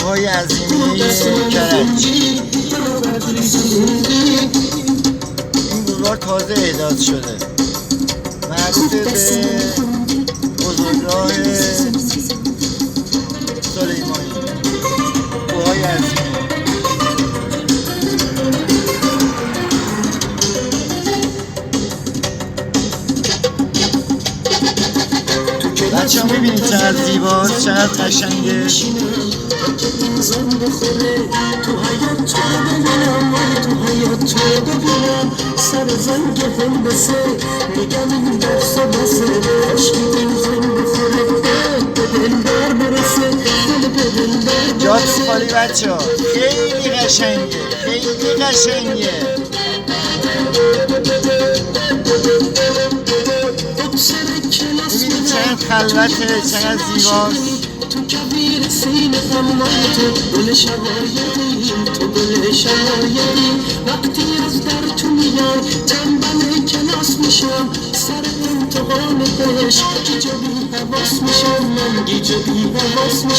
کوههای عظیمی کرج. این بولوار تازه اعداد شده، مربوط به بزرگراه سلیمانی، کوههای عظیمی. بچه ها میبینید چقدر زیباست، چقدر قشنگه. جات خالی بچه ها، خیلی قشنگه، خیلی قشنگه. ببینید چقدر خلوته، چقدر زیباست. تو کبیر سینه خمای تو گل شقایقی، تو گل شقایقی. وقتی از در تو میای تنبل کلاس میشم، سر امتحان عشق گیج بی حواس میشم، من گیج بی حواس میشم.